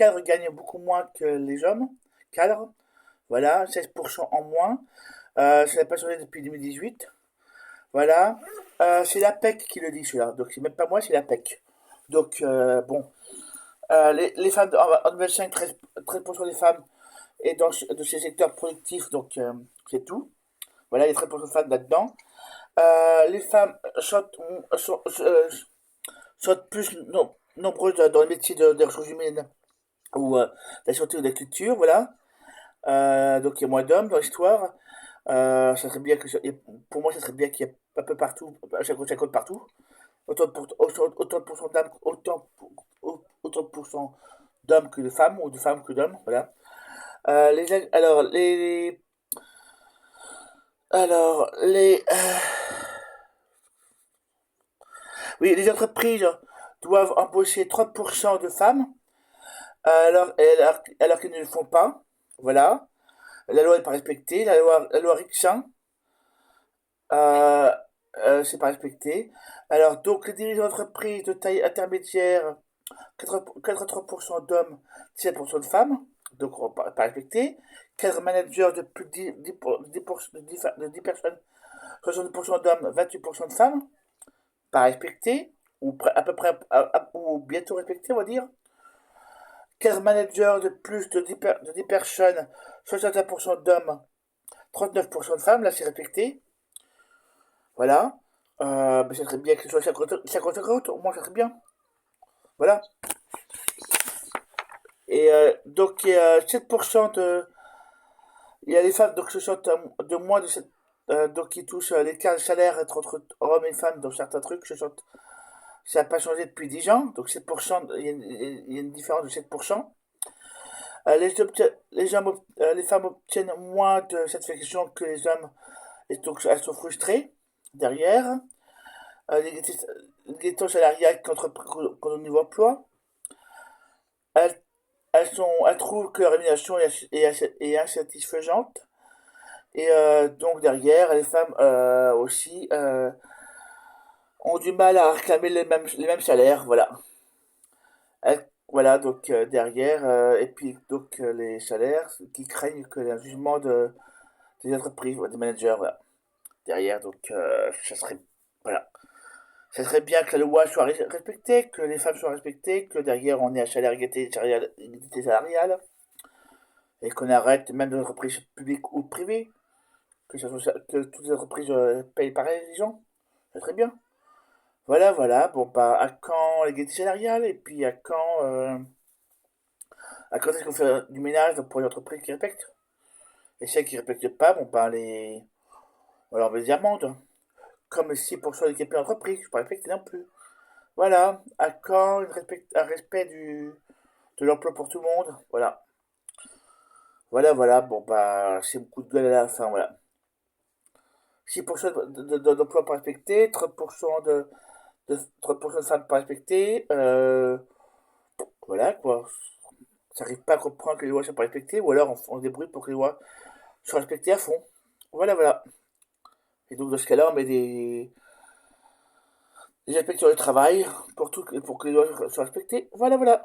cadres gagnent beaucoup moins que les hommes. Cadres, voilà, 16% en moins. Ça n'a pas changé depuis 2018. Voilà. C'est la PEC qui le dit, celui-là. Donc, c'est même pas moi, c'est la PEC. Donc, bon. Les femmes en 25, 13% des femmes et de ces secteurs productifs, donc c'est tout. Voilà, il y a 13% de femmes là-dedans. Les femmes sont plus nombreuses dans les métiers des ressources humaines ou de la santé ou de la culture, voilà. Donc il y a moins d'hommes dans l'histoire. Ça serait bien que, pour moi, ça serait bien qu'il y ait un peu partout, 50-50 partout. Autant de pourcents d'hommes, autant de pourcents d'hommes que de femmes, ou de femmes que d'hommes, voilà. Oui, les entreprises doivent embaucher 30% de femmes, alors qu'elles ne le font pas, voilà. La loi n'est pas respectée, la loi Rixin, euh, c'est pas respecté. Alors, donc, les dirigeants d'entreprise de taille intermédiaire, 83% d'hommes, 17% de femmes, donc pas respecté. Cadre manager de plus de 10 personnes, 60% d'hommes, 28% de femmes, pas respecté, ou à peu près, ou bientôt respecté, on va dire. Cadre manager de plus de 10 personnes, 61% d'hommes, 39% de femmes, là c'est respecté. Voilà. Mais ça serait bien que ce soit 50-50, au moins ça serait bien. Voilà. Et donc, il y a 7% de. Il y a les femmes donc, ce sont de moins de 7. Donc, qui touchent l'écart de salaire entre hommes et femmes dans certains trucs. Ça n'a pas changé depuis 10 ans. Donc, 7%, il y a une différence de 7%. Les femmes obtiennent moins de satisfaction que les hommes. Et donc, elles sont frustrées derrière. Les salariales contre le niveau emploi. Elles, elles trouvent que la rémunération est insatisfaisante. Et donc derrière, les femmes aussi ont du mal à réclamer les mêmes salaires. Voilà. Voilà, donc derrière, et puis donc les salaires qui craignent que le jugement des entreprises, des managers, voilà. Derrière, donc ça serait. Voilà. Ça serait bien que la loi soit respectée, que les femmes soient respectées, que derrière on ait un salaire égalité salariale, et qu'on arrête, même dans les entreprises publiques ou privées, que toutes les entreprises payent pareil les gens. C'est très bien. Voilà, voilà. Bon, bah, à quand l'égalité salariale et puis à quand est-ce qu'on fait du ménage pour les entreprises qui respectent? Et celles qui ne respectent pas, bon, bah, on leur met des amendes. Comme les 6% des capitaux d'entreprise, je ne pas respecter non plus. Voilà. À quand un respect de l'emploi pour tout le monde? Voilà. Voilà, voilà. Bon, bah, c'est beaucoup de gueule à la fin, voilà. 6% d'emplois pas respectés, 30% de femmes pas respectées. Voilà quoi. Ça n'arrive pas à comprendre que les lois ne sont pas respectées, ou alors on se débrouille pour que les lois soient respectées à fond. Voilà, voilà. Et donc dans ce cas-là, on met des inspecteurs du travail pour que les lois soient respectées. Voilà, voilà.